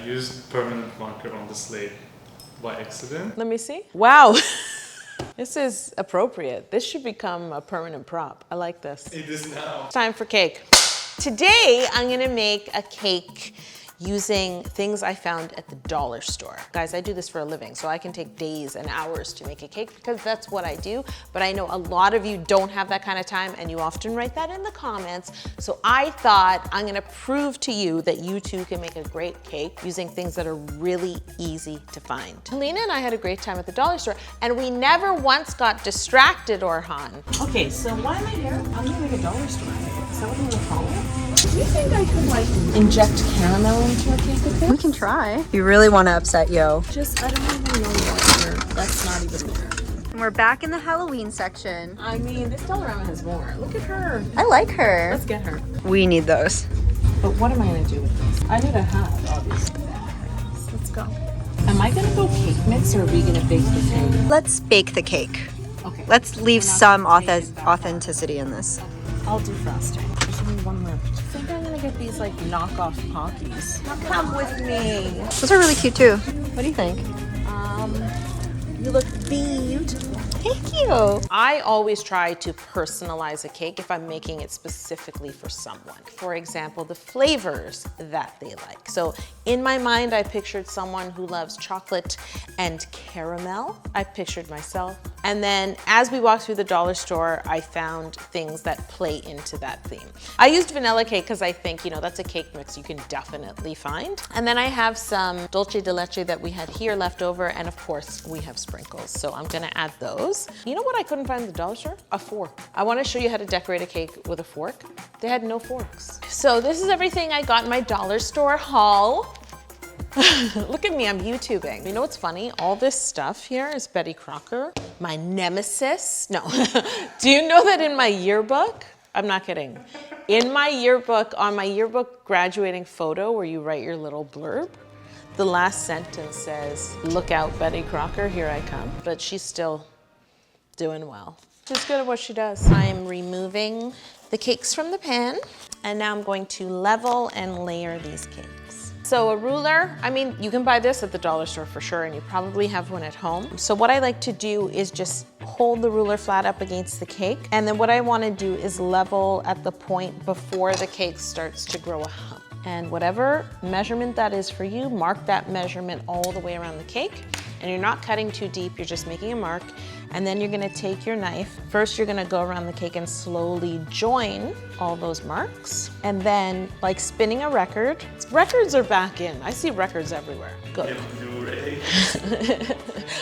used permanent marker on the slate by accident. Let me see. Wow. This is appropriate. This should become a permanent prop. I like this. It is now. Time for cake. Today, I'm gonna make a cake using things I found at the dollar store. Guys, I do this for a living, so I can take days and hours to make a cake because that's what I do. But I know a lot of you don't have that kind of time and you often write that in the comments. So I thought I'm gonna prove to you that you too can make a great cake using things that are really easy to find. Helena and I had a great time at the dollar store and we never once got distracted, Orhan. Okay, so why am I here? I'm gonna make a dollar store cake. Is that what I'm gonna call it? Do you think I could like inject caramel into a cake with this? We can try. You really want to upset Yo. I don't even know what here. That's not even there. And we're back in the Halloween section. I mean, this Dollarama has more. Look at her. I like her. Let's get her. We need those. But what am I gonna do with this? I need a hat, obviously. Let's go. Am I gonna go cake mix or are we gonna bake the cake? Let's bake the cake. Okay. Let's leave some authenticity in this. I'll do frosting. There's only one left. I think I'm gonna get these like knockoff Pockies. Come with me. Those are really cute too. What do you think? You look beautiful. Thank you. I always try to personalize a cake if I'm making it specifically for someone. For example, the flavors that they like. So in my mind, I pictured someone who loves chocolate and caramel. I pictured myself. And then as we walked through the dollar store, I found things that play into that theme. I used vanilla cake because I think, you know, that's a cake mix you can definitely find. And then I have some dulce de leche that we had here left over. And of course, we have sprinkles. So I'm gonna add those. You know what I couldn't find at the dollar store? A fork. I want to show you how to decorate a cake with a fork. They had no forks. So this is everything I got in my dollar store haul. Look at me, I'm YouTubing. You know what's funny? All this stuff here is Betty Crocker, my nemesis. No, do you know that in my yearbook? I'm not kidding. In my yearbook, on my yearbook graduating photo where you write your little blurb, the last sentence says, "Look out, Betty Crocker, here I come." But she's still doing well. She's good at what she does. I'm removing the cakes from the pan, and now I'm going to level and layer these cakes. So a ruler, I mean, you can buy this at the dollar store for sure, and you probably have one at home. So what I like to do is just hold the ruler flat up against the cake, and then what I want to do is level at the point before the cake starts to grow a hump. And whatever measurement that is for you, mark that measurement all the way around the cake. And you're not cutting too deep, you're just making a mark. And then you're gonna take your knife. First, you're gonna go around the cake and slowly join all those marks. And then, like spinning a record, records are back in. I see records everywhere. Good. Yeah, Blu-ray.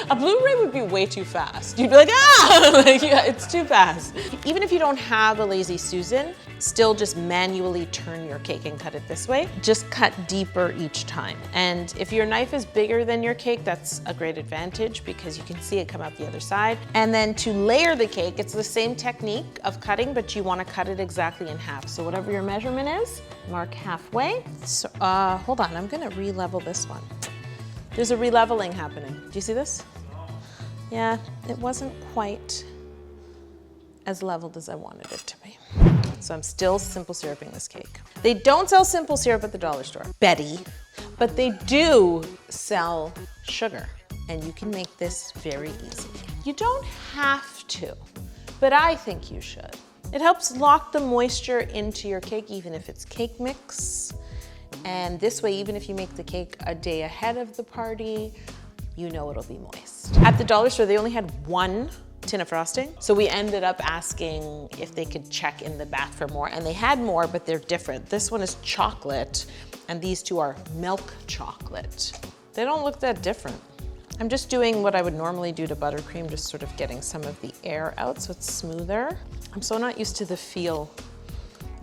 A Blu-ray would be way too fast. You'd be like, ah, like, yeah, it's too fast. Even if you don't have a Lazy Susan, still just manually turn your cake and cut it this way. Just cut deeper each time. And if your knife is bigger than your cake, that's a great advantage because you can see it come out the other side. And then to layer the cake, it's the same technique of cutting, but you want to cut it exactly in half. So whatever your measurement is, mark halfway. So, hold on, I'm gonna re-level this one. There's a re-leveling happening. Do you see this? Yeah, it wasn't quite as leveled as I wanted it to be. So I'm still simple syruping this cake. They don't sell simple syrup at the dollar store, Betty, but they do sell sugar, and you can make this very easily. You don't have to, but I think you should. It helps lock the moisture into your cake, even if it's cake mix. And this way, even if you make the cake a day ahead of the party, you know it'll be moist. At the dollar store, they only had one tin of frosting. So we ended up asking if they could check in the back for more, and they had more, but they're different. This one is chocolate, and these two are milk chocolate. They don't look that different. I'm just doing what I would normally do to buttercream, just sort of getting some of the air out so it's smoother. I'm so not used to the feel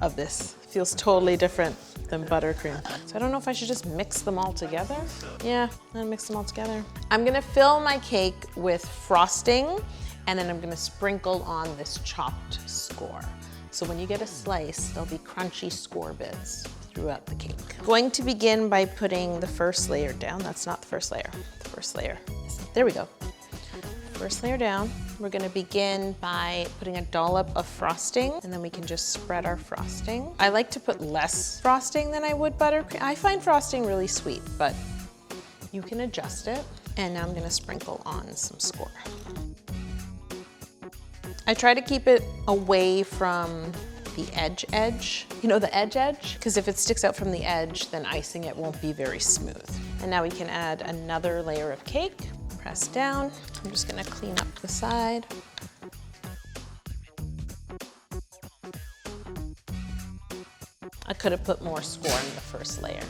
of this. It feels totally different than buttercream. So I don't know if I should just mix them all together. Yeah, I'm gonna mix them all together. I'm gonna fill my cake with frosting, and then I'm gonna sprinkle on this chopped score. So when you get a slice, there'll be crunchy score bits throughout the cake. Going to begin by putting the first layer down. That's not the first layer. The first layer. There we go. First layer down. We're gonna begin by putting a dollop of frosting, and then we can just spread our frosting. I like to put less frosting than I would buttercream. I find frosting really sweet, but you can adjust it. And now I'm gonna sprinkle on some score. I try to keep it away from the edge. You know the edge? Because if it sticks out from the edge, then icing it won't be very smooth. And now we can add another layer of cake. Press down. I'm just gonna clean up the side. I could have put more score in the first layer.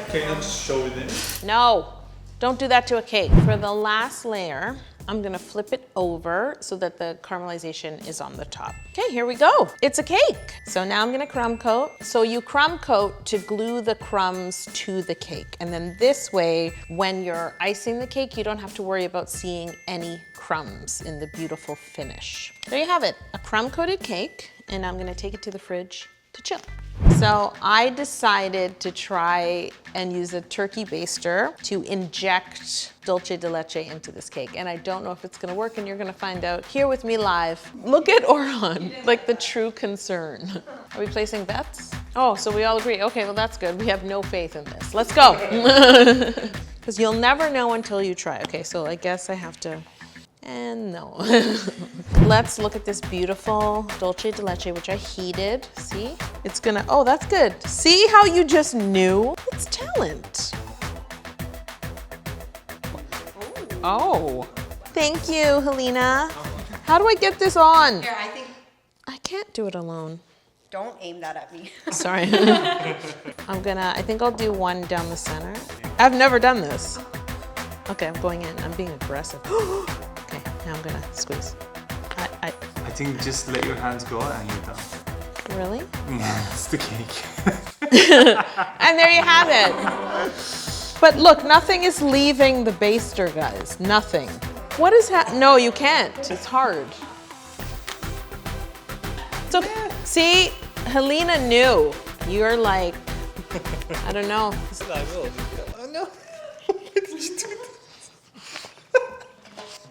Can you just show it in? No, don't do that to a cake. For the last layer, I'm gonna flip it over so that the caramelization is on the top. Okay, here we go. It's a cake. So now I'm gonna crumb coat. So you crumb coat to glue the crumbs to the cake. And then this way, when you're icing the cake, you don't have to worry about seeing any crumbs in the beautiful finish. There you have it, a crumb coated cake. And I'm gonna take it to the fridge to chill. So I decided to try and use a turkey baster to inject dulce de leche into this cake. And I don't know if it's gonna work, and you're gonna find out here with me live. Look at Orhan, like the true concern. Are we placing bets? Oh, so we all agree. Okay, well that's good. We have no faith in this. Let's go. Because you'll never know until you try. Okay, so I guess I have to, and no. Let's look at this beautiful dulce de leche, which I heated. See? It's gonna, oh, that's good. See how you just knew? It's talent. Oh, thank you, Helena. How do I get this on? Here, I think, I can't do it alone. don't aim that at me. Sorry. I think I'll do one down the center. I've never done this. Okay, I'm going in. I'm being aggressive. Okay, now I'm gonna squeeze. I think just let your hands go and you're done. Really? Yeah, it's the cake. And there you have it. But look, nothing is leaving the baster, guys. Nothing. What is no, you can't. It's hard. So, see, Helena knew. You're like, I don't know. Oh no.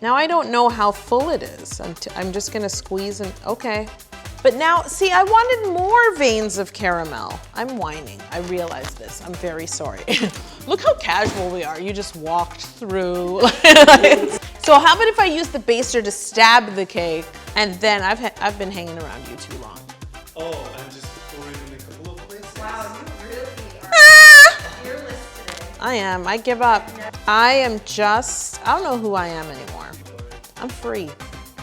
Now I don't know how full it is. I'm just gonna squeeze and, okay. But now, see, I wanted more veins of caramel. I'm whining, I realize this, I'm very sorry. Look how casual we are, you just walked through. So how about if I use the baster to stab the cake, and then I've been hanging around you too long. Oh, and just pour it in a couple of places? Wow, you really are fearless today. I am, I give up. I don't know who I am anymore. I'm free,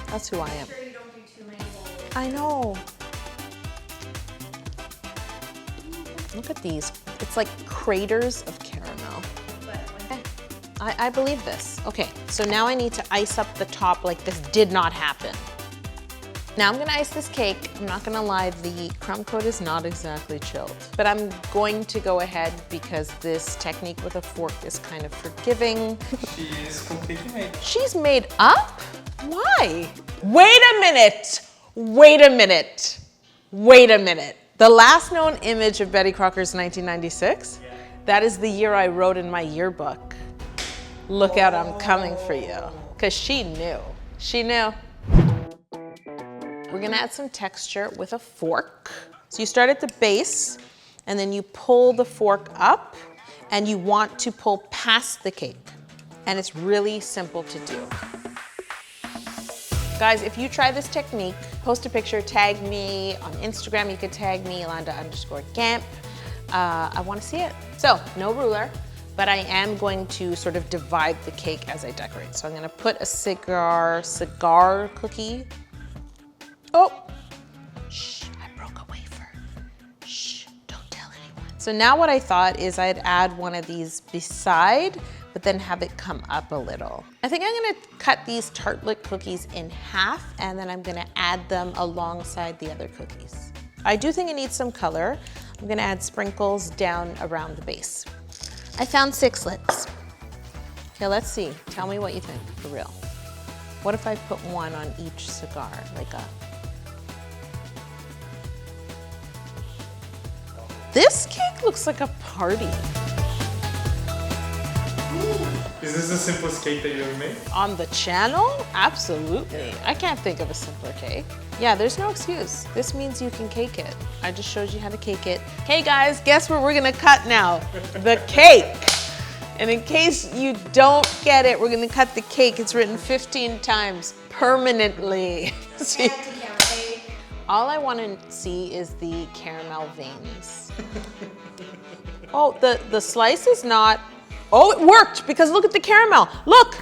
that's who I am. You don't do too many bowls. I know. Look at these. It's like craters of caramel. Okay. I believe this. Okay, so now I need to ice up the top like this did not happen. Now I'm gonna ice this cake. I'm not gonna lie, the crumb coat is not exactly chilled. But I'm going to go ahead because this technique with a fork is kind of forgiving. She is completely made. She's made up? Why? Wait a minute. Wait a minute. Wait a minute. The last known image of Betty Crocker's 1996? Yeah. That is the year I wrote in my yearbook. Look out, I'm coming for you. Because she knew. She knew. We're gonna add some texture with a fork. So you start at the base, and then you pull the fork up, and you want to pull past the cake. And it's really simple to do. Guys, if you try this technique, post a picture, tag me on Instagram. You could tag me, Yolanda_Gampp. I wanna see it. So, no ruler, but I am going to sort of divide the cake as I decorate. So I'm gonna put a cigar cookie. Oh, shh, I broke a wafer. Shh, don't tell anyone. So now what I thought is I'd add one of these beside, but then have it come up a little. I think I'm gonna cut these tartlet cookies in half, and then I'm gonna add them alongside the other cookies. I do think it needs some color. I'm gonna add sprinkles down around the base. I found 6 slits. Okay, let's see. Tell me what you think, for real. What if I put one on each cigar, like a... This cake looks like a party. Is this the simplest cake that you ever made? On the channel? Absolutely. I can't think of a simpler cake. Yeah, there's no excuse. This means you can cake it. I just showed you how to cake it. Hey guys, guess what we're gonna cut now? The cake. And in case you don't get it, we're gonna cut the cake. It's written 15 times permanently. See? All I want to see is the caramel veins. Oh, the slice is not. Oh, it worked because look at the caramel. Look.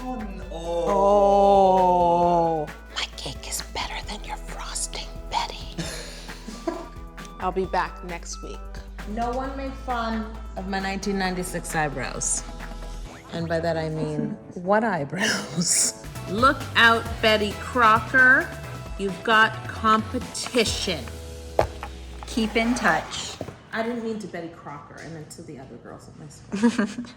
Oh no. Oh, my cake is better than your frosting, Betty. I'll be back next week. No one made fun of my 1996 eyebrows. And by that I mean, what eyebrows? Look out, Betty Crocker. You've got competition. Keep in touch. I didn't mean to Betty Crocker, I meant to the other girls at my school.